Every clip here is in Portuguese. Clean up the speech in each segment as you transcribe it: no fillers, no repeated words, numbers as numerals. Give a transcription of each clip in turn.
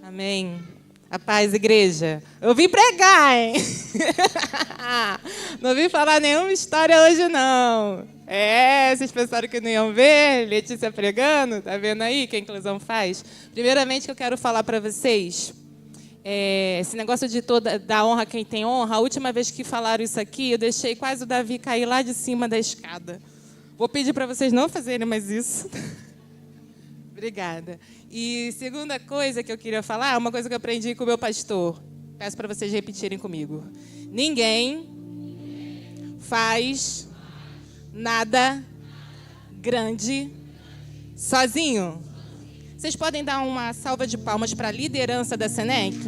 Amém. A paz, igreja. Eu vim pregar, hein? Não vim falar nenhuma história hoje, não. Vocês pensaram que não iam ver? Letícia pregando, tá vendo aí que a inclusão faz? Primeiramente, que eu quero falar para vocês, esse negócio de da honra quem tem honra, a última vez que falaram isso aqui, eu deixei quase o Davi cair lá de cima da escada. Vou pedir para vocês não fazerem mais isso. Obrigada. E segunda coisa que eu queria falar, uma coisa que eu aprendi com o meu pastor. Peço para vocês repetirem comigo. Ninguém faz nada grande sozinho. Vocês podem dar uma salva de palmas para a liderança da SENEC?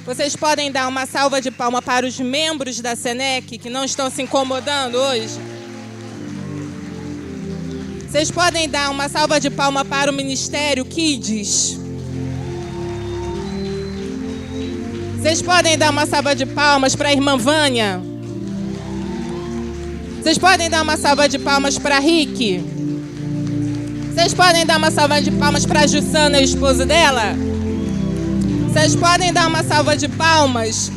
Vocês podem dar uma salva de palmas para os membros da SENEC que não estão se incomodando hoje? Vocês podem dar uma salva de palmas para o Ministério Kids? Vocês podem dar uma salva de palmas para a irmã Vânia? Vocês podem dar uma salva de palmas para Rick? Vocês podem dar uma salva de palmas para a Jussana, o esposo dela? Vocês podem dar uma salva de palmas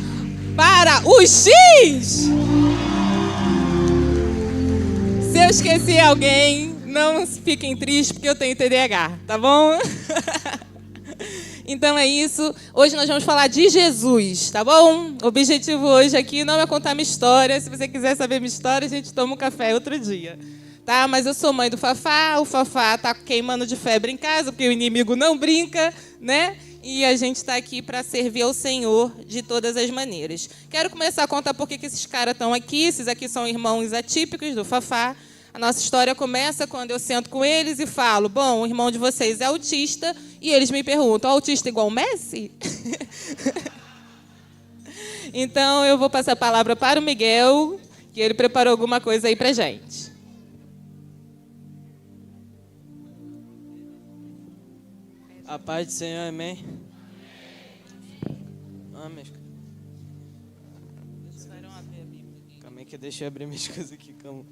para o X? Se eu esqueci alguém, não fiquem tristes, porque eu tenho TDAH, tá bom? Então é isso. Hoje nós vamos falar de Jesus, tá bom? O objetivo hoje aqui não é contar minha história. Se você quiser saber minha história, a gente toma um café outro dia, tá? Mas eu sou mãe do Fafá. O Fafá tá queimando de febre em casa, porque o inimigo não brinca, né? E a gente está aqui para servir ao Senhor de todas as maneiras. Quero começar a contar por que esses caras estão aqui. Esses aqui são irmãos atípicos do Fafá. A nossa história começa quando eu sento com eles e falo, bom, o irmão de vocês é autista, e eles me perguntam, autista igual Messi? Então, eu vou passar a palavra para o Miguel, que ele preparou alguma coisa aí para gente. A paz do Senhor, amém? Amém. Calma aí que deixa eu abrir minhas coisas aqui, calma.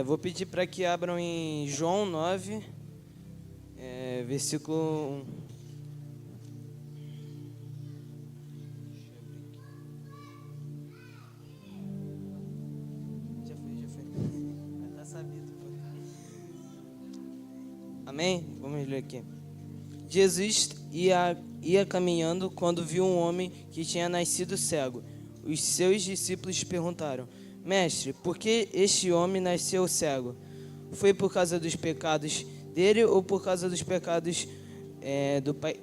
Vou pedir para que abram em João 9, versículo 1. Já foi. Tá sabido. Amém? Vamos ler aqui. Jesus ia caminhando quando viu um homem que tinha nascido cego. Os seus discípulos perguntaram, Mestre, por que este homem nasceu cego? Foi por causa dos pecados dele ou por causa dos pecados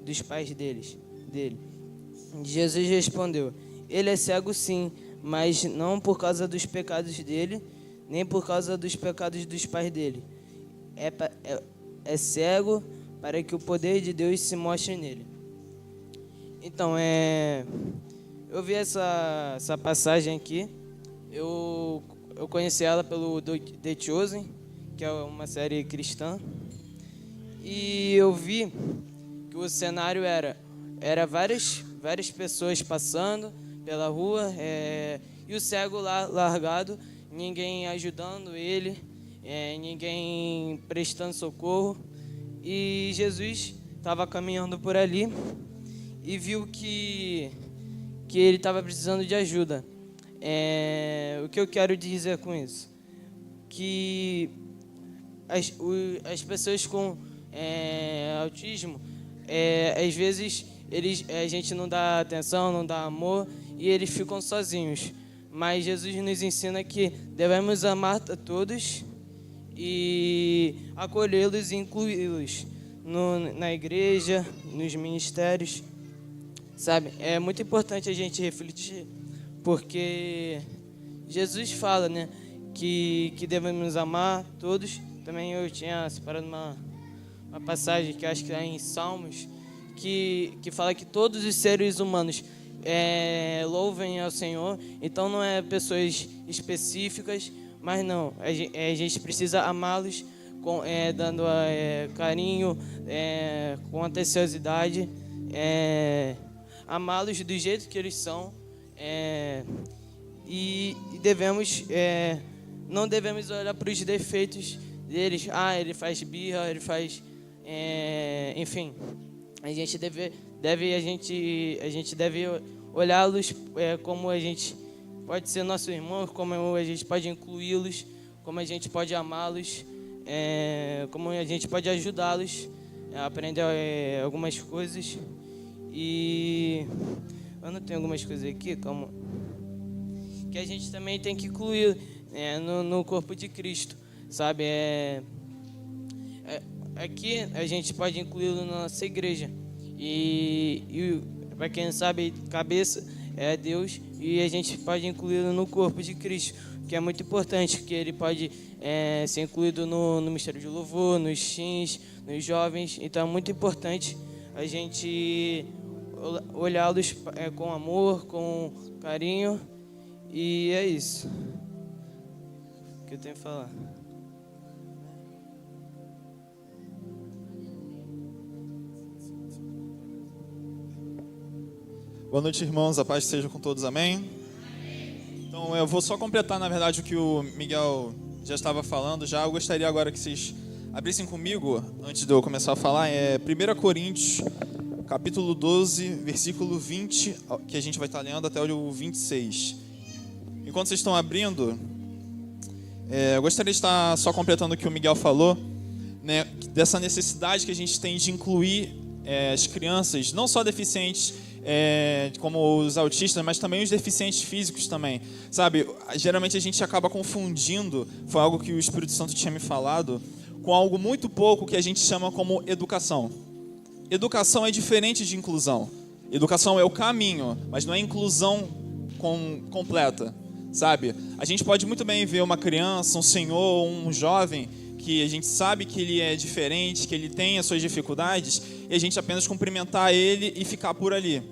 dos pais dele? Jesus respondeu, ele é cego sim, mas não por causa dos pecados dele, nem por causa dos pecados dos pais dele. É cego para que o poder de Deus se mostre nele. Então, eu vi essa passagem aqui. Eu conheci ela pelo The Chosen, que é uma série cristã, e eu vi que o cenário era várias pessoas passando pela rua, e o cego lá largado, ninguém ajudando ele, ninguém prestando socorro, e Jesus estava caminhando por ali e viu que ele estava precisando de ajuda. O que eu quero dizer com isso? Que as pessoas com autismo, às vezes a gente não dá atenção, não dá amor e eles ficam sozinhos. Mas Jesus nos ensina que devemos amar a todos e acolhê-los e incluí-los na igreja, nos ministérios. Sabe? É muito importante a gente refletir, porque Jesus fala, né, que devemos amar todos. Também eu tinha separado uma passagem que acho que é em Salmos, que fala que todos os seres humanos louvem ao Senhor. Então não é pessoas específicas, mas não, a gente precisa amá-los dando carinho, com atenciosidade, amá-los do jeito que eles são, e devemos, não devemos olhar para os defeitos deles. Ele faz birra, ele faz, enfim. A gente deve olhá-los como a gente pode ser nosso irmão, como a gente pode incluí-los, como a gente pode amá-los, como a gente pode ajudá-los a aprender algumas coisas. E eu não tenho algumas coisas aqui, como que a gente também tem que incluir no corpo de Cristo, sabe? Aqui a gente pode incluí-lo na nossa igreja. E para quem não sabe, cabeça é Deus, e a gente pode incluí-lo no corpo de Cristo, que é muito importante, que ele pode ser incluído no mistério de louvor, nos teens, nos jovens. Então é muito importante a gente olhá-los com amor, com carinho, e é isso que eu tenho que falar. Boa noite, irmãos. A paz seja com todos. Amém? Então, eu vou só completar, na verdade, o que o Miguel já estava falando. Eu gostaria agora que vocês abrissem comigo, antes de eu começar a falar, 1 Coríntios, capítulo 12, versículo 20, que a gente vai estar lendo até o 26. Enquanto vocês estão abrindo, eu gostaria de estar só completando o que o Miguel falou, né, dessa necessidade que a gente tem de incluir as crianças, não só deficientes, como os autistas, mas também os deficientes físicos também, sabe? Geralmente a gente acaba confundindo, foi algo que o Espírito Santo tinha me falado, com algo muito pouco que a gente chama como educação. Educação é diferente de inclusão. Educação é o caminho, mas não é inclusão completa, sabe? A gente pode muito bem ver uma criança, um senhor, um jovem, que a gente sabe que ele é diferente, que ele tem as suas dificuldades, e a gente apenas cumprimentar ele e ficar por ali.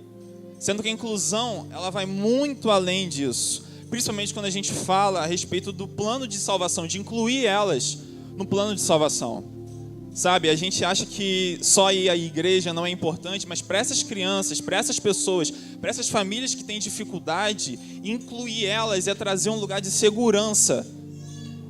Sendo que a inclusão, ela vai muito além disso. Principalmente quando a gente fala a respeito do plano de salvação, de incluir elas no plano de salvação. Sabe, a gente acha que só ir à igreja não é importante, mas para essas crianças, para essas pessoas, para essas famílias que têm dificuldade, incluir elas é trazer um lugar de segurança,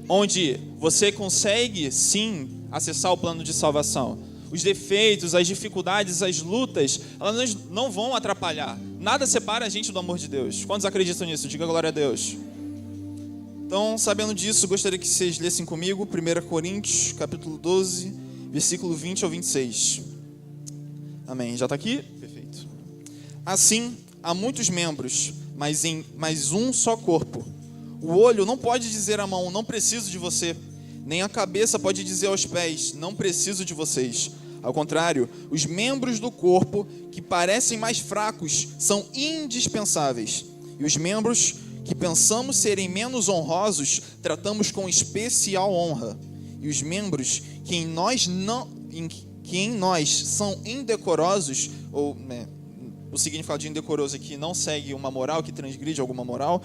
onde você consegue, sim, acessar o plano de salvação. Os defeitos, as dificuldades, as lutas, elas não vão atrapalhar. Nada separa a gente do amor de Deus. Quantos acreditam nisso? Diga glória a Deus. Então, sabendo disso, gostaria que vocês lessem comigo 1 Coríntios, capítulo 12, versículo 20 ao 26. Amém. Já está aqui? Perfeito. Assim, há muitos membros, mas um só corpo. O olho não pode dizer à mão, não preciso de você. Nem a cabeça pode dizer aos pés, não preciso de vocês. Ao contrário, os membros do corpo que parecem mais fracos são indispensáveis. E os membros que pensamos serem menos honrosos, tratamos com especial honra. E os membros que em nós são indecorosos, ou o significado de indecoroso aqui não segue uma moral, que transgride alguma moral,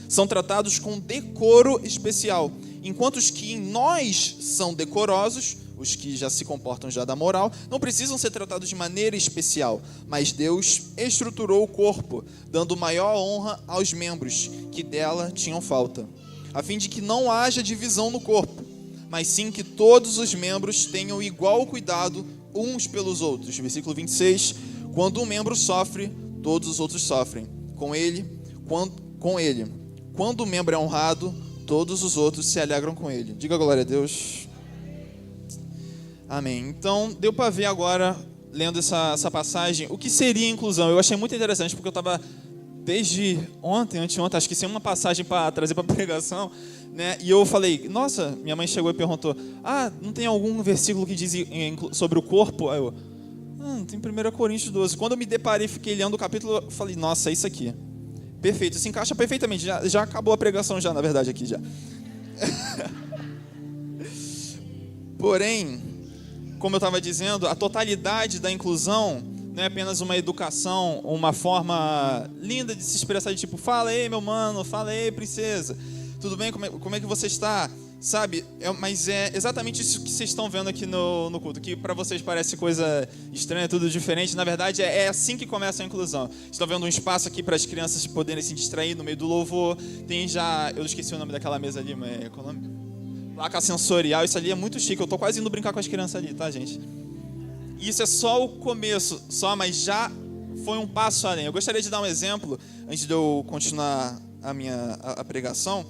são tratados com decoro especial, enquanto os que em nós são decorosos, os que já se comportam já da moral, não precisam ser tratados de maneira especial, mas Deus estruturou o corpo, dando maior honra aos membros que dela tinham falta, a fim de que não haja divisão no corpo, mas sim que todos os membros tenham igual cuidado uns pelos outros. Versículo 26, quando um membro sofre, todos os outros sofrem com ele. Quando o membro é honrado, todos os outros se alegram com ele. Diga glória a Deus. Amém. Então, deu para ver agora, lendo essa passagem, o que seria inclusão. Eu achei muito interessante, porque eu estava desde anteontem, acho que sem uma passagem para trazer para a pregação, e eu falei, nossa, minha mãe chegou e perguntou, não tem algum versículo que diz sobre o corpo? Aí eu, tem 1 Coríntios 12. Quando eu me deparei, fiquei lendo o capítulo, eu falei, nossa, é isso aqui. Perfeito, se encaixa perfeitamente. Já acabou a pregação já, na verdade, aqui já. Porém, como eu estava dizendo, a totalidade da inclusão não é apenas uma educação, uma forma linda de se expressar, de tipo, fala aí, meu mano, fala aí, princesa. Tudo bem? Como é que você está? Sabe, mas é exatamente isso que vocês estão vendo aqui no culto, que para vocês parece coisa estranha, tudo diferente. Na verdade, é assim que começa a inclusão. Vocês estão vendo um espaço aqui para as crianças poderem se distrair no meio do louvor. Tem já, eu esqueci o nome daquela mesa ali, mas qual é o nome? Placa sensorial, isso ali é muito chique. Eu tô quase indo brincar com as crianças ali, tá, gente? Isso é só o começo, mas já foi um passo além. Eu gostaria de dar um exemplo, antes de eu continuar a pregação,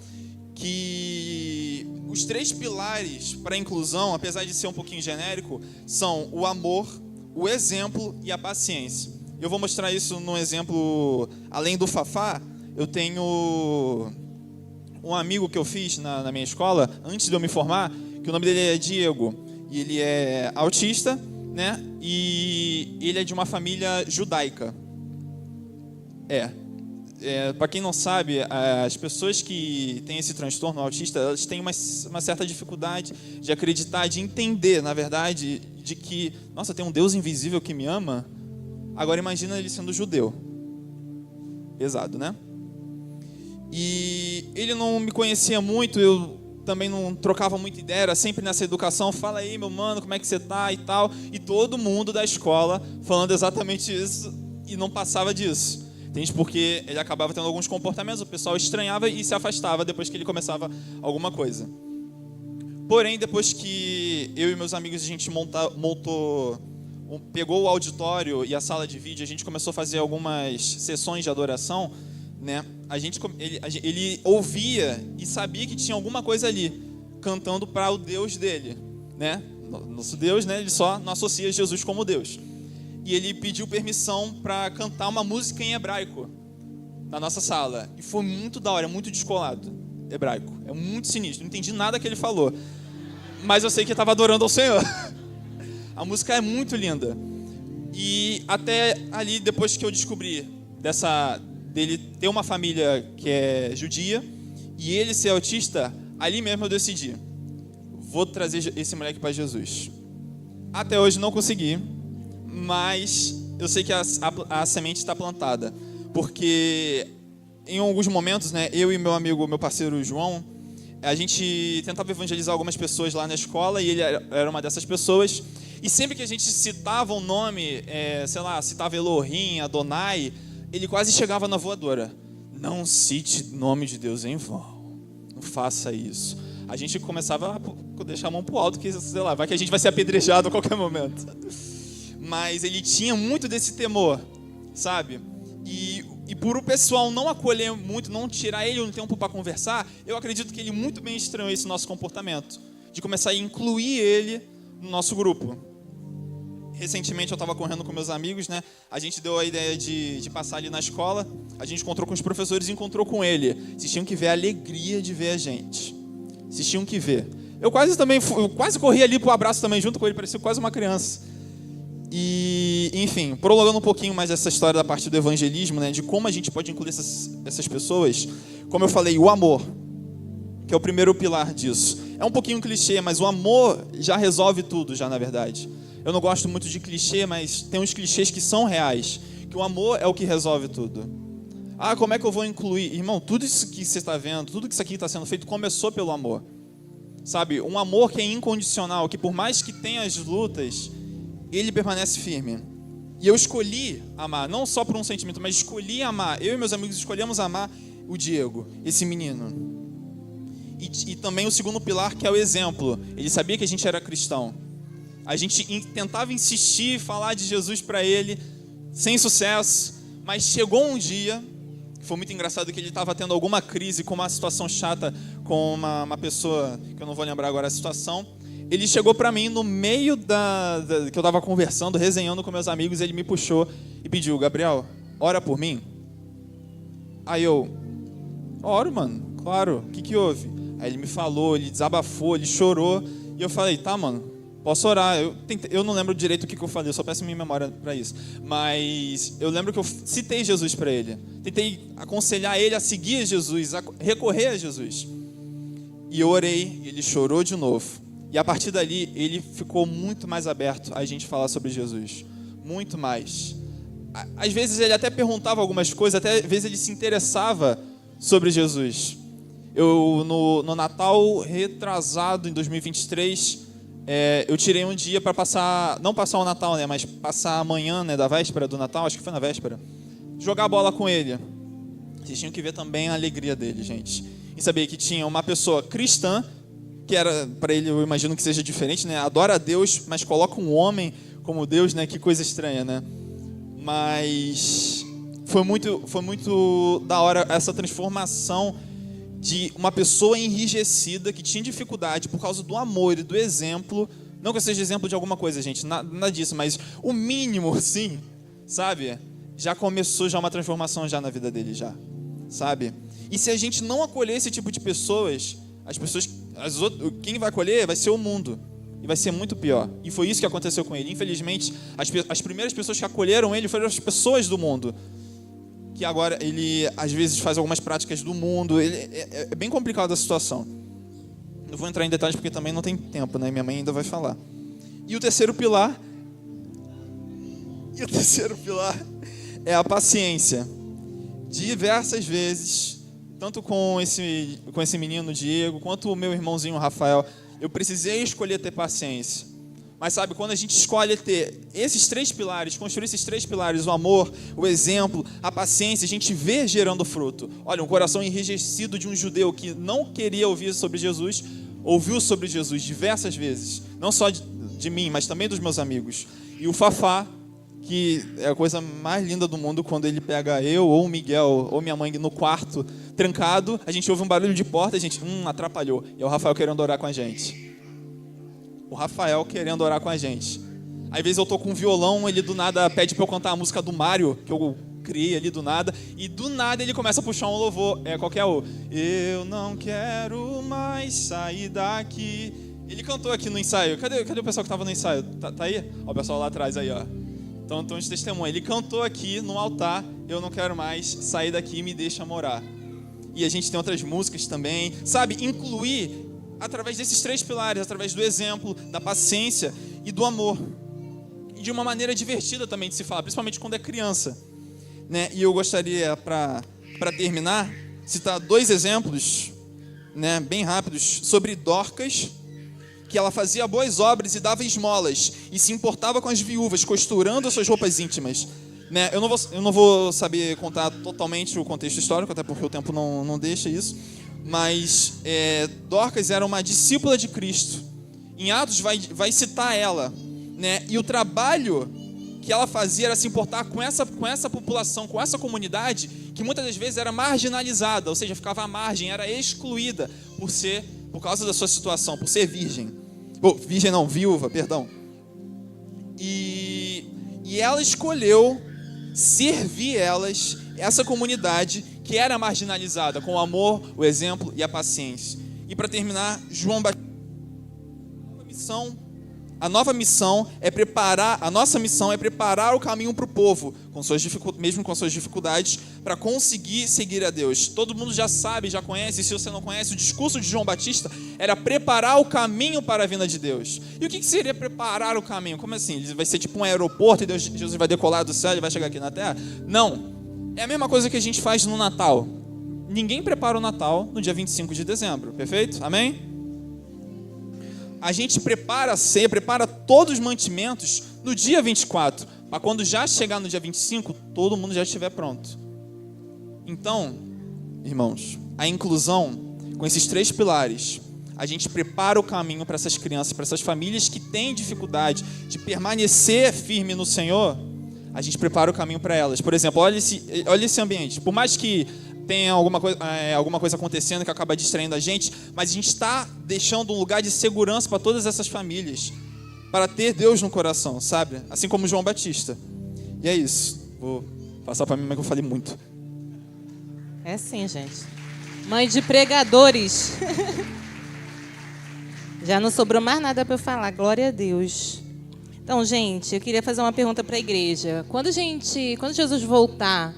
que os 3 pilares para a inclusão, apesar de ser um pouquinho genérico, são o amor, o exemplo e a paciência. Eu vou mostrar isso num exemplo, além do Fafá, eu tenho um amigo que eu fiz na minha escola, antes de eu me formar, que o nome dele é Diego, e ele é autista, né? E ele é de uma família judaica. Para quem não sabe, as pessoas que têm esse transtorno autista, elas têm uma certa dificuldade de acreditar, de entender, na verdade, de que, nossa, tem um Deus invisível que me ama. Agora imagina ele sendo judeu. Pesado, né? E ele não me conhecia muito, eu também não trocava muita ideia, era sempre nessa educação, fala aí, meu mano, como é que você tá e tal. E todo mundo da escola falando exatamente isso e não passava disso. Entende? Porque ele acabava tendo alguns comportamentos, o pessoal estranhava e se afastava depois que ele começava alguma coisa. Porém, depois que eu e meus amigos, a gente pegou o auditório e a sala de vídeo, a gente começou a fazer algumas sessões de adoração, né? Ele ouvia e sabia que tinha alguma coisa ali, cantando para o Deus dele, né? Nosso Deus, né? Ele só não associa Jesus como Deus. E ele pediu permissão para cantar uma música em hebraico na nossa sala. E foi muito da hora, muito descolado. Hebraico. É muito sinistro. Não entendi nada que ele falou. Mas eu sei que ele estava adorando ao Senhor. A música é muito linda. E até ali, depois que eu descobri dele ter uma família que é judia e ele ser autista, ali mesmo eu decidi: vou trazer esse moleque para Jesus. Até hoje não consegui. Mas eu sei que a semente está plantada, porque em alguns momentos, né, eu e meu parceiro João, a gente tentava evangelizar algumas pessoas lá na escola e ele era uma dessas pessoas. E sempre que a gente citava um nome, citava Elohim, Adonai, ele quase chegava na voadora. Não cite nome de Deus em vão, não faça isso. A gente começava a deixar a mão pro alto, que vai que a gente vai ser apedrejado a qualquer momento. Mas ele tinha muito desse temor, sabe? E por o pessoal não acolher muito, não tirar ele um tempo para conversar, eu acredito que ele muito bem estranhou esse nosso comportamento, de começar a incluir ele no nosso grupo. Recentemente eu estava correndo com meus amigos, né? A gente deu a ideia de passar ali na escola, a gente encontrou com os professores e encontrou com ele. Vocês tinham que ver a alegria de ver a gente. Vocês tinham que ver. Eu quase corri ali pro abraço também junto com ele, parecia quase uma criança. E, enfim, prolongando um pouquinho mais essa história da parte do evangelismo, né, de como a gente pode incluir essas pessoas, como eu falei, o amor, que é o primeiro pilar disso. É um pouquinho clichê, mas o amor já resolve tudo, já, na verdade. Eu não gosto muito de clichê, mas tem uns clichês que são reais, que o amor é o que resolve tudo. Ah, como é que eu vou incluir? Irmão, tudo isso que você está vendo, tudo que isso aqui está sendo feito, começou pelo amor. Sabe, um amor que é incondicional, que por mais que tenha as lutas, ele permanece firme. E eu escolhi amar, não só por um sentimento, mas escolhi amar. Eu e meus amigos escolhemos amar o Diego, esse menino. E também o segundo pilar, que é o exemplo. Ele sabia que a gente era cristão. A gente tentava insistir, falar de Jesus para ele, sem sucesso. Mas chegou um dia, foi muito engraçado, que ele estava tendo alguma crise, com uma situação chata, com uma pessoa, que eu não vou lembrar agora a situação. Ele chegou para mim no meio que eu estava conversando, resenhando com meus amigos, ele me puxou e pediu: Gabriel, ora por mim. Aí eu, oro, mano, claro, o que houve? Aí ele me falou, ele desabafou, ele chorou, e eu falei: tá, mano, posso orar. Eu não lembro direito o que eu falei, eu só peço minha memória para isso. Mas eu lembro que eu citei Jesus para ele, tentei aconselhar ele a seguir Jesus, a recorrer a Jesus. E eu orei, e ele chorou de novo. E a partir dali, ele ficou muito mais aberto a gente falar sobre Jesus. Muito mais. Às vezes ele até perguntava algumas coisas, até às vezes ele se interessava sobre Jesus. No Natal retrasado, em 2023, eu tirei um dia para passar, não passar o Natal, né, mas passar a manhã, né, da véspera do Natal, acho que foi na véspera, jogar bola com ele. Vocês tinham que ver também a alegria dele, gente. E saber que tinha uma pessoa cristã, que era, para ele, eu imagino que seja diferente, né, adora a Deus, mas coloca um homem como Deus, né, que coisa estranha, né. Mas foi muito da hora essa transformação de uma pessoa enrijecida que tinha dificuldade por causa do amor e do exemplo. Não que eu seja exemplo de alguma coisa, gente, nada disso, mas o mínimo, sim, sabe? Já começou já uma transformação já na vida dele, já, sabe? E se a gente não acolher esse tipo de pessoas, quem vai acolher vai ser o mundo. E vai ser muito pior. E foi isso que aconteceu com ele. Infelizmente, as primeiras pessoas que acolheram ele foram as pessoas do mundo. Que agora ele, às vezes, faz algumas práticas do mundo. É bem complicada a situação. Não vou entrar em detalhes porque também não tem tempo, né? Minha mãe ainda vai falar. E o terceiro pilar é a paciência. Diversas vezes, tanto com esse menino Diego, quanto o meu irmãozinho Rafael, eu precisei escolher ter paciência. Mas sabe, quando a gente escolhe ter esses 3 pilares, construir esses 3 pilares, o amor, o exemplo, a paciência, a gente vê gerando fruto. Olha, um coração enrijecido de um judeu que não queria ouvir sobre Jesus, ouviu sobre Jesus diversas vezes. Não só de mim, mas também dos meus amigos. E o Fafá, que é a coisa mais linda do mundo, quando ele pega eu, ou o Miguel, ou minha mãe no quarto, trancado, a gente ouve um barulho de porta, a gente, atrapalhou. E é o Rafael querendo orar com a gente. Às vezes eu tô com um violão, ele do nada pede pra eu cantar a música do Mário, que eu criei ali do nada, e do nada ele começa a puxar um louvor, qualquer eu não quero mais sair daqui. Ele cantou aqui no ensaio. Cadê o pessoal que tava no ensaio? Tá aí? Ó, o pessoal lá atrás aí, ó. Então, de testemunha. Ele cantou aqui no altar, eu não quero mais sair daqui, me deixa morar. E a gente tem outras músicas também, sabe? Incluir através desses 3 pilares, através do exemplo, da paciência e do amor. E de uma maneira divertida também de se falar, principalmente quando é criança, né? E eu gostaria, para terminar, citar 2 exemplos, né, bem rápidos, sobre Dorcas, que ela fazia boas obras e dava esmolas, e se importava com as viúvas, costurando as suas roupas íntimas. Né? Eu não vou saber contar totalmente o contexto histórico, até porque o tempo não deixa isso, mas Dorcas era uma discípula de Cristo. Em Atos vai citar ela, né? E o trabalho que ela fazia era se importar com essa população, com essa comunidade, que muitas das vezes era marginalizada, ou seja, ficava à margem, era excluída por causa da sua situação, por ser virgem. Viúva, perdão. E ela escolheu servir essa comunidade que era marginalizada, com o amor, o exemplo e a paciência. E para terminar, João Batista, a nossa missão é preparar o caminho para o povo, mesmo com suas dificuldades, para conseguir seguir a Deus. Todo mundo já sabe, já conhece, e se você não conhece, o discurso de João Batista era preparar o caminho para a vinda de Deus. E o que seria preparar o caminho? Como assim? Vai ser tipo um aeroporto e Jesus vai decolar do céu e vai chegar aqui na terra? Não. É a mesma coisa que a gente faz no Natal. Ninguém prepara o Natal no dia 25 de dezembro, perfeito? Amém? A gente prepara a ceia, prepara todos os mantimentos no dia 24, para quando já chegar no dia 25, todo mundo já estiver pronto. Então, irmãos, a inclusão com esses 3 pilares, a gente prepara o caminho para essas crianças, para essas famílias que têm dificuldade de permanecer firme no Senhor, a gente prepara o caminho para elas. Por exemplo, olha esse ambiente. Por mais que tenha alguma coisa acontecendo que acaba distraindo a gente, mas a gente está deixando um lugar de segurança para todas essas famílias, para ter Deus no coração, sabe? Assim como João Batista. E é isso. Vou passar para mim, mas eu falei muito. É sim, gente. Mãe de pregadores. Já não sobrou mais nada para eu falar, glória a Deus. Então, gente, eu queria fazer uma pergunta para a igreja. Quando Jesus voltar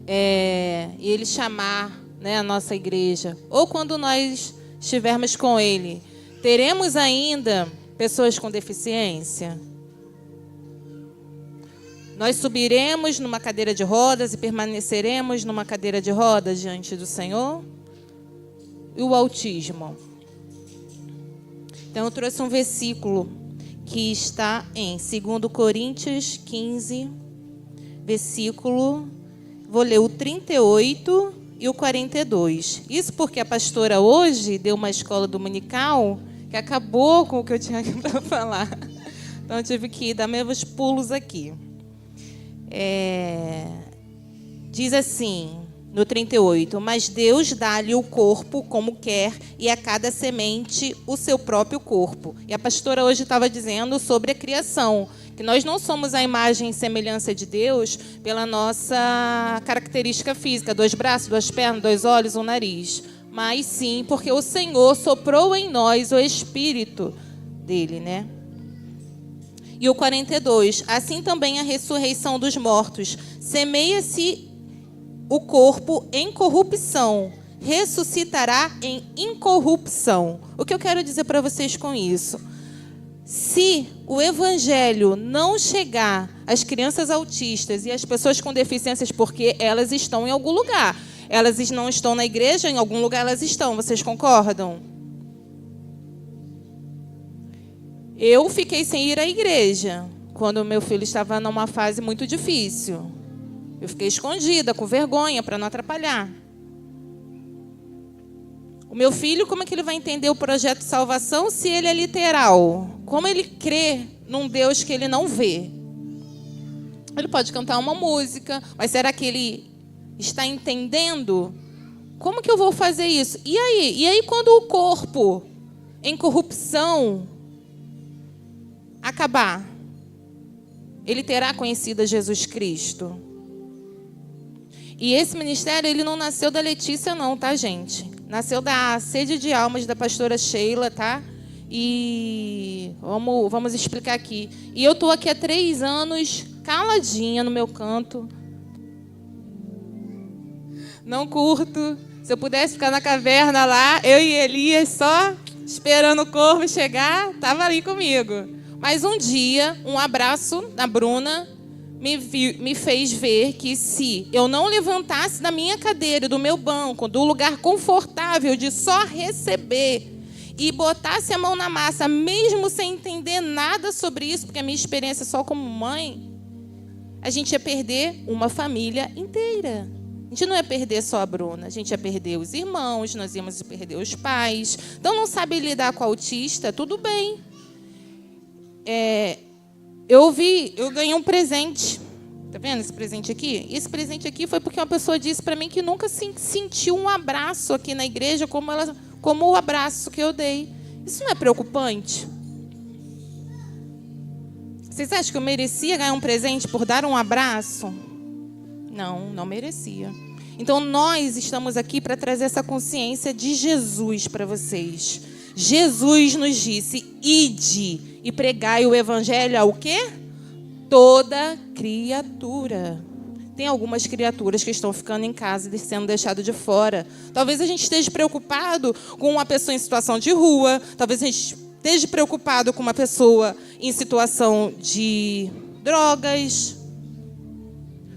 e Ele chamar, né, a nossa igreja, ou quando nós estivermos com Ele, teremos ainda pessoas com deficiência? Nós subiremos numa cadeira de rodas e permaneceremos numa cadeira de rodas diante do Senhor? e o autismo. Então, eu trouxe um versículo que está em 2 Coríntios 15, versículo, vou ler o 38 e o 42. Isso porque a pastora hoje deu uma escola dominical que acabou com o que eu tinha para falar. Então, eu tive que dar meus pulos aqui. Diz assim, no 38, mas Deus dá-lhe o corpo como quer e a cada semente o seu próprio corpo. E a pastora hoje estava dizendo sobre a criação, que nós não somos a imagem e semelhança de Deus pela nossa característica física, 2 braços, 2 pernas, 2 olhos, 1 nariz, mas sim porque o Senhor soprou em nós o Espírito dele, né? E o 42, assim também a ressurreição dos mortos, semeia-se o corpo em corrupção, ressuscitará em incorrupção. O que eu quero dizer para vocês com isso? Se o evangelho não chegar às crianças autistas e às pessoas com deficiências, porque elas estão em algum lugar, elas não estão na igreja, em algum lugar elas estão, vocês concordam? Eu fiquei sem ir à igreja quando meu filho estava numa fase muito difícil. Eu fiquei escondida, com vergonha, para não atrapalhar. O meu filho, como é que ele vai entender o projeto de salvação se ele é literal? Como ele crê num Deus que ele não vê? Ele pode cantar uma música, mas será que ele está entendendo? Como que eu vou fazer isso? E aí? E aí quando o corpo em corrupção acabar, ele terá conhecido a Jesus Cristo? E esse ministério, ele não nasceu da Letícia não, tá, gente? Nasceu da sede de almas da pastora Sheila, tá? E vamos explicar aqui. E eu estou aqui há 3 anos, caladinha no meu canto. Não curto. Se eu pudesse ficar na caverna lá, eu e Elias só esperando o corvo chegar, estava ali comigo. Mas um dia, um abraço da Bruna me fez ver que se eu não levantasse da minha cadeira, do meu banco, do lugar confortável de só receber e botasse a mão na massa, mesmo sem entender nada sobre isso, porque a minha experiência só como mãe, a gente ia perder uma família inteira. A gente não ia perder só a Bruna, a gente ia perder os irmãos, nós íamos perder os pais. Então, não sabe lidar com autista, tudo bem. Eu ganhei um presente. Tá vendo esse presente aqui? Esse presente aqui foi porque uma pessoa disse para mim que nunca sentiu um abraço aqui na igreja como o abraço que eu dei. Isso não é preocupante? Vocês acham que eu merecia ganhar um presente por dar um abraço? Não, não merecia. Então, nós estamos aqui para trazer essa consciência de Jesus para vocês. Jesus nos disse, ide e pregai o evangelho ao quê? Toda criatura. Tem algumas criaturas que estão ficando em casa e sendo deixadas de fora. Talvez a gente esteja preocupado com uma pessoa em situação de rua. Talvez a gente esteja preocupado com uma pessoa em situação de drogas.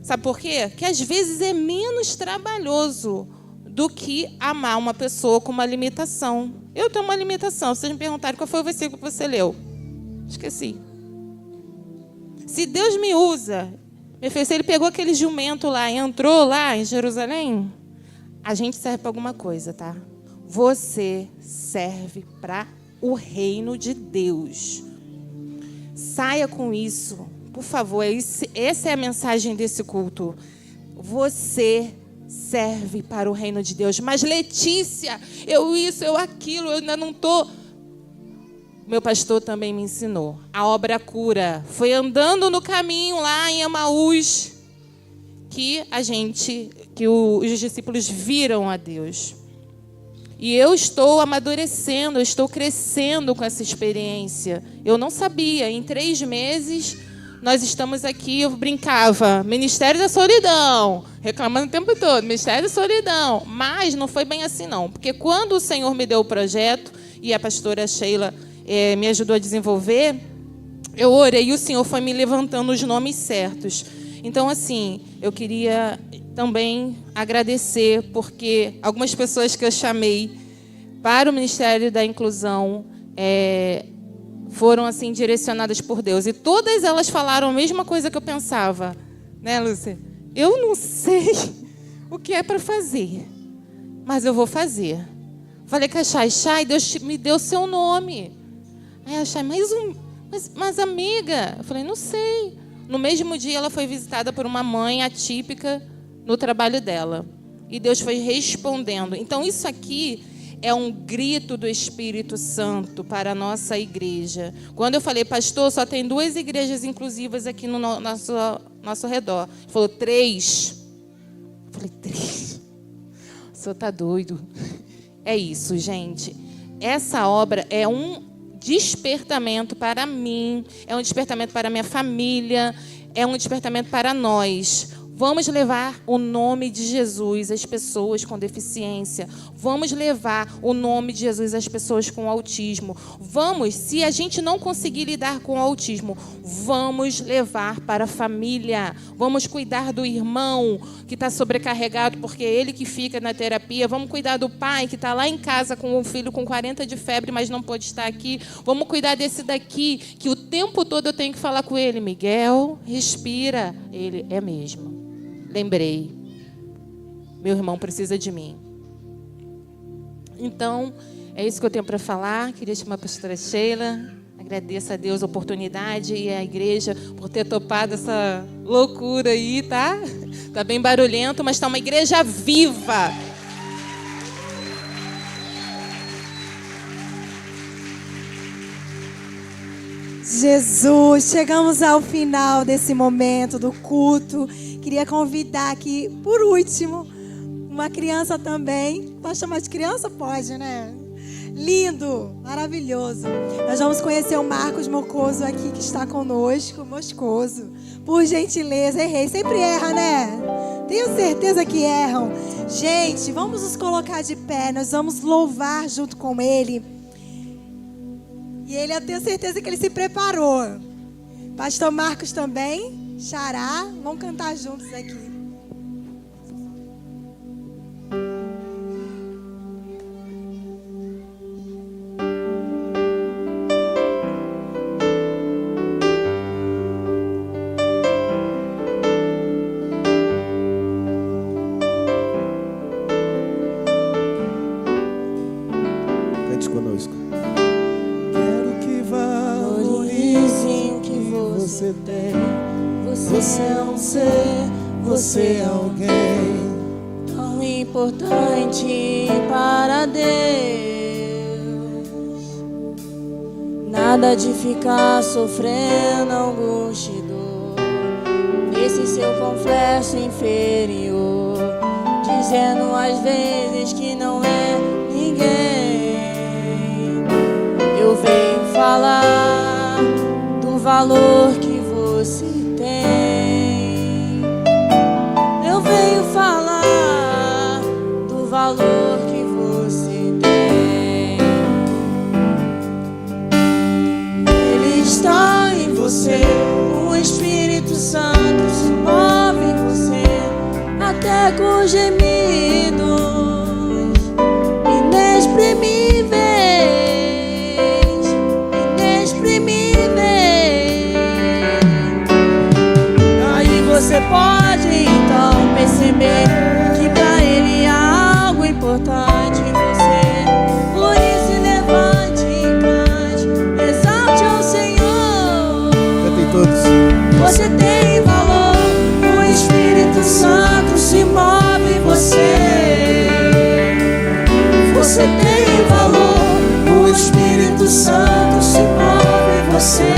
Sabe por quê? Porque às vezes é menos trabalhoso do que amar uma pessoa com uma limitação. Eu tenho uma limitação. Vocês me perguntaram qual foi o versículo que você leu. Esqueci. Se Deus me usa, meu filho, se ele pegou aquele jumento lá e entrou lá em Jerusalém, a gente serve para alguma coisa, tá? Você serve para o reino de Deus. Saia com isso, por favor. Essa é a mensagem desse culto. Você serve para o reino de Deus. Mas, Letícia, eu aquilo, eu ainda não estou... Meu pastor também me ensinou. A obra cura. Foi andando no caminho lá em Emaús que os discípulos viram a Deus. E eu estou amadurecendo, eu estou crescendo com essa experiência. Eu não sabia. Em 3 meses, nós estamos aqui, eu brincava, Ministério da Solidão, reclamando o tempo todo, Ministério da Solidão. Mas não foi bem assim, não. Porque quando o Senhor me deu o projeto, e a pastora Sheila me ajudou a desenvolver, eu orei e o Senhor foi me levantando os nomes certos. Então, assim, eu queria também agradecer, porque algumas pessoas que eu chamei para o Ministério da Inclusão foram assim direcionadas por Deus. E todas elas falaram a mesma coisa que eu pensava. Né, Lúcia? Eu não sei o que é para fazer, mas eu vou fazer. Falei com a Chay, Deus me deu seu nome. Aí a Chay, mas amiga, eu falei, não sei. No mesmo dia ela foi visitada por uma mãe atípica no trabalho dela. E Deus foi respondendo. Então isso aqui é um grito do Espírito Santo para a nossa igreja. Quando eu falei, pastor, só tem 2 igrejas inclusivas aqui no nosso redor. Ele falou, 3. Eu falei, 3? O senhor está doido. É isso, gente. Essa obra é um despertamento para mim, é um despertamento para a minha família, é um despertamento para nós. Vamos levar o nome de Jesus às pessoas com deficiência. Vamos levar o nome de Jesus às pessoas com autismo. Vamos, se a gente não conseguir lidar com o autismo, vamos levar para a família. Vamos cuidar do irmão que está sobrecarregado, porque é ele que fica na terapia. Vamos cuidar do pai que está lá em casa com o filho com 40 de febre, mas não pode estar aqui. Vamos cuidar desse daqui, que o tempo todo eu tenho que falar com ele. Miguel, respira. Ele, é mesmo. Lembrei, meu irmão precisa de mim. Então, é isso que eu tenho para falar. Queria chamar a pastora Sheila. Agradeço a Deus a oportunidade e a igreja por ter topado essa loucura aí, tá? Tá bem barulhento, mas tá uma igreja viva. Jesus, chegamos ao final desse momento do culto. Queria convidar aqui, por último, uma criança também. Pode chamar de criança? Pode, né? Lindo, maravilhoso. Nós vamos conhecer o Marcos Mocoso aqui, que está conosco. Moscoso. Por gentileza, errei. Sempre erra, né? Tenho certeza que erram. Gente, vamos nos colocar de pé. Nós vamos louvar junto com ele. E ele, eu tenho certeza que ele se preparou. Pastor Marcos também. Xará, vamos cantar juntos aqui. Cante conosco. Quero que valorize o que você tem. Você é um ser, você é alguém tão importante para Deus. Nada de ficar sofrendo angústia e dor nesse seu complexo inferior, dizendo às vezes que não é ninguém. Eu venho falar do valor que você tem. Eu venho falar do valor que você tem. Ele está em você, o Espírito Santo se move em você, até com gemidos inexprimíveis. Você pode então perceber que para ele há algo importante em você. Por isso levante e cante, exalte ao Senhor. Cantem todos. Você tem valor, o Espírito Santo se move em você. Você tem valor, o Espírito Santo se move em você.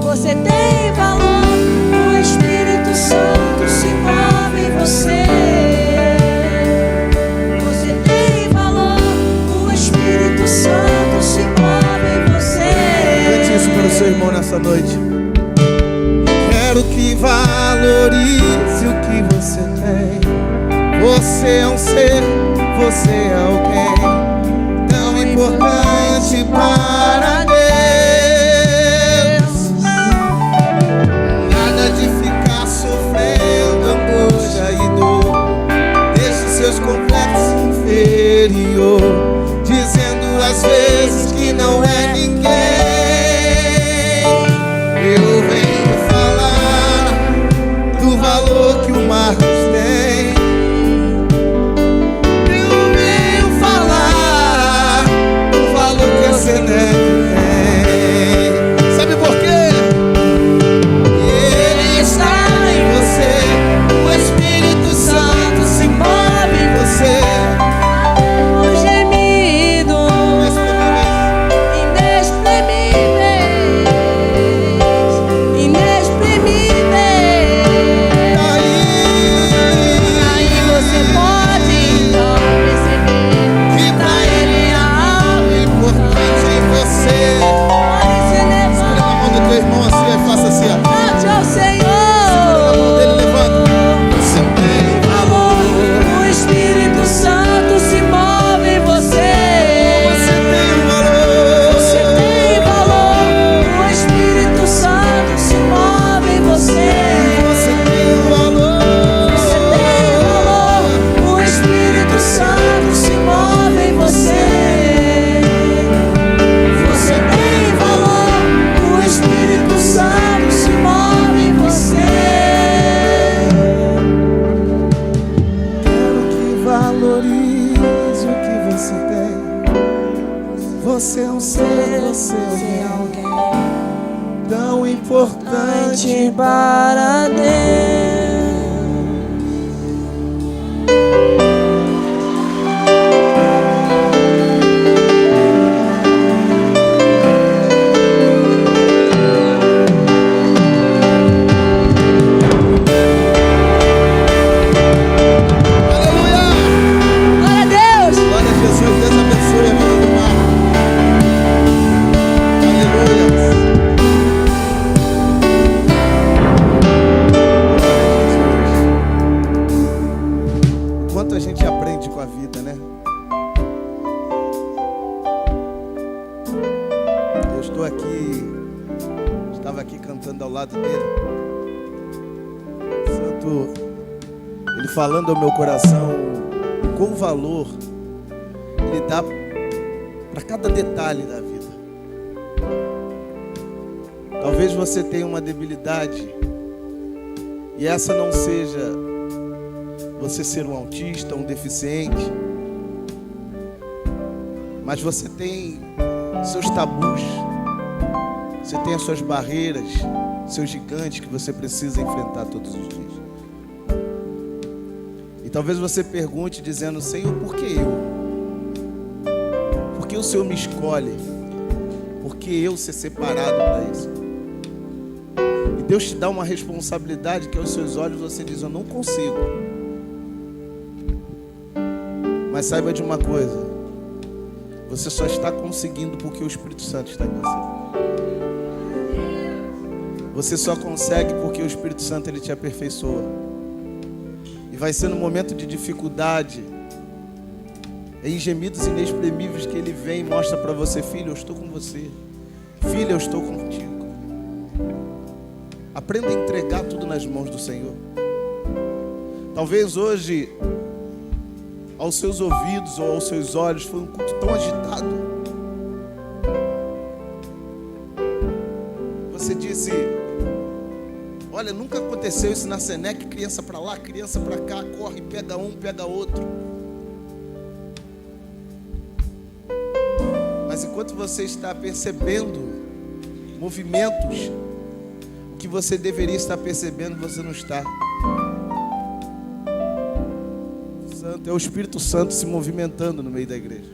Você tem valor, o Espírito Santo se move em você. Você tem valor, o Espírito Santo se move em você. Cante isso para o seu irmão nessa noite. Quero que valorize o que você tem. Você é um ser, você é alguém tão importante para Deus. Complexos inferiores, inferior, dizendo às vezes que não é ninguém. Eu venho falar do valor que o Marcos tem. Eu venho falar do valor que a Senec tem. Sabe por quê? Ele está em você, o Espírito Santo se move em você. O gemido inexprimíveis, inexprimíveis. Aí você pode então perceber Que pra ele há algo importante em você. pode se Segura na levar mão do teu irmão assim e faça assim, ó. ante ao Segura na mão dele, Senhor. levanta. Você tem valor. O Espírito Santo se move em você. Você tem valor. Você tem valor. O Espírito Santo se move em você. Você tem valor. Você tem valor. O Espírito Santo se move em você. Você tem valor. O Espírito Santo se move em você. Quero que valorize o que você tem. Você é um ser, você é alguém tão importante. Para Deus. Aleluia! Glória a Deus. Glória a Jesus, Deus abençoe a vida do Marcos. Aleluia! Quanto a gente aprende com a vida, né? Eu estou aqui, estava aqui cantando ao lado dele. Santo, ele falando ao meu coração o quão valor ele dá para cada detalhe da vida. Talvez você tenha uma debilidade e essa não seja você ser um autista, um deficiente, mas você tem seus tabus, você tem as suas barreiras, seus gigantes que você precisa enfrentar todos os dias. E talvez você pergunte dizendo: Senhor, por que eu? Por que o Senhor me escolhe? Por que eu ser separado para isso? E Deus te dá uma responsabilidade que aos seus olhos você diz: eu não consigo. Mas saiba de uma coisa: você só está conseguindo porque o Espírito Santo está em você. Você só consegue porque o Espírito Santo ele te aperfeiçoa. E vai ser no momento de dificuldade, em gemidos inexprimíveis, que ele vem e mostra para você: filho, eu estou com você. Filha, eu estou contigo. Aprenda a entregar tudo nas mãos do Senhor. Talvez hoje, aos seus ouvidos ou aos seus olhos, foi um culto tão agitado. Você disse: olha, nunca aconteceu isso na Senec, criança para lá, criança para cá, corre, pega um, pega outro. Mas enquanto você está percebendo movimentos, o que você deveria estar percebendo, você não está. É o Espírito Santo se movimentando no meio da igreja.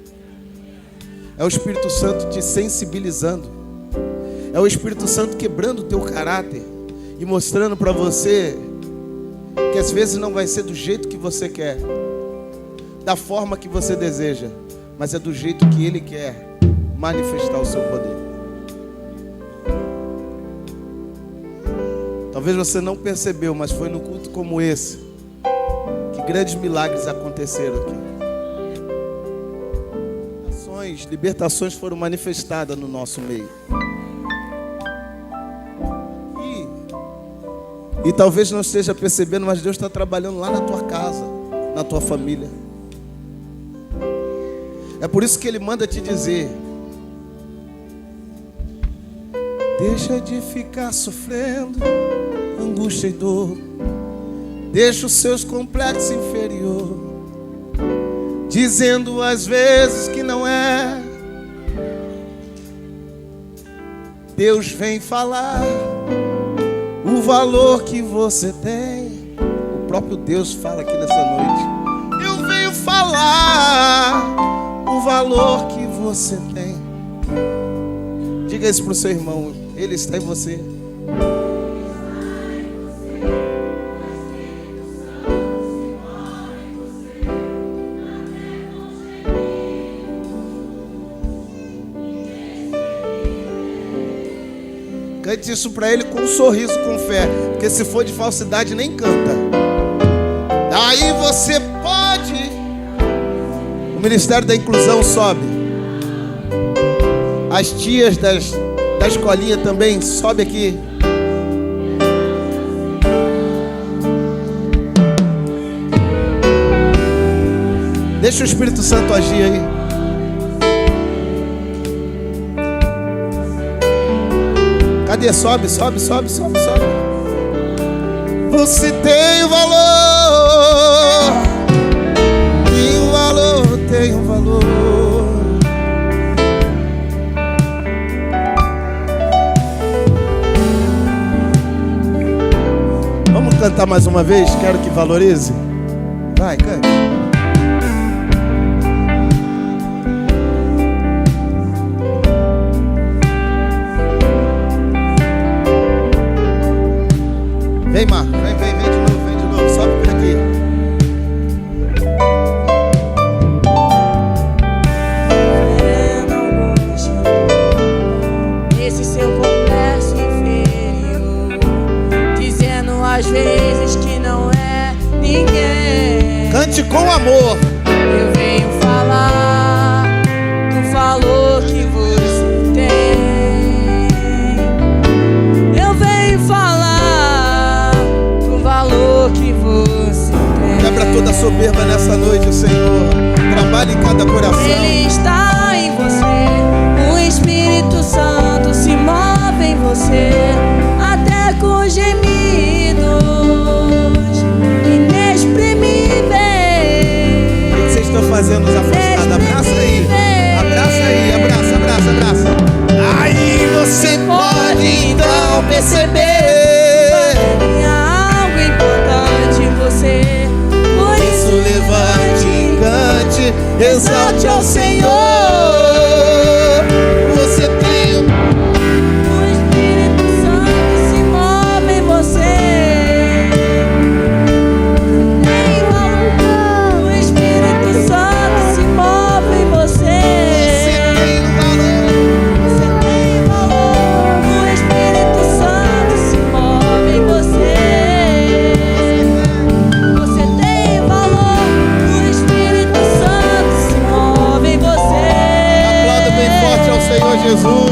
É o Espírito Santo te sensibilizando. É o Espírito Santo quebrando o teu caráter e mostrando para você que às vezes não vai ser do jeito que você quer, da forma que você deseja, mas é do jeito que Ele quer manifestar o seu poder. Talvez você não percebeu, mas foi num culto como esse que grandes milagres aconteceram aqui. Libertações foram manifestadas no nosso meio. E talvez não esteja percebendo, mas Deus está trabalhando lá na tua casa, na tua família. É por isso que ele manda te dizer: deixa de ficar sofrendo angústia e dor. Deixa os seus complexos inferiores, dizendo às vezes que não é. Deus vem falar o valor que você tem. O próprio Deus fala aqui nessa noite. Eu venho falar o valor que você tem. Diga isso pro seu irmão. Ele está em você. Cante isso para ele com um sorriso, com fé. Porque se for de falsidade, nem canta. Aí você pode. O Ministério da Inclusão sobe. As tias da escolinha também sobe aqui. Deixa o Espírito Santo agir aí. Cadê? Sobe. Você tem um valor. Tem um valor. Vamos cantar mais uma vez? Quero que valorize. Vai, cante. Vem, Marco, vem de novo, sobe por aqui. Esse seu complexo inferior, dizendo às vezes que não é ninguém. Cante com amor. Eu venho falar do valor que você tem. Eu venho falar que você tem. Quebra toda soberba nessa noite, Senhor. Trabalhe em cada coração. Ele está em você. O Espírito Santo se move em você, até com gemidos inexprimíveis. O que vocês estão fazendo nos afastados? Abraça aí. Abraça. Aí você pode então perceber. Por isso levante e cante, exalte ao Senhor. Você tem o Espírito Santo se move em você. Tem valor. O Espírito Santo se move em você. Você tem valor. O Espírito Santo se move em você. Senhor Jesus.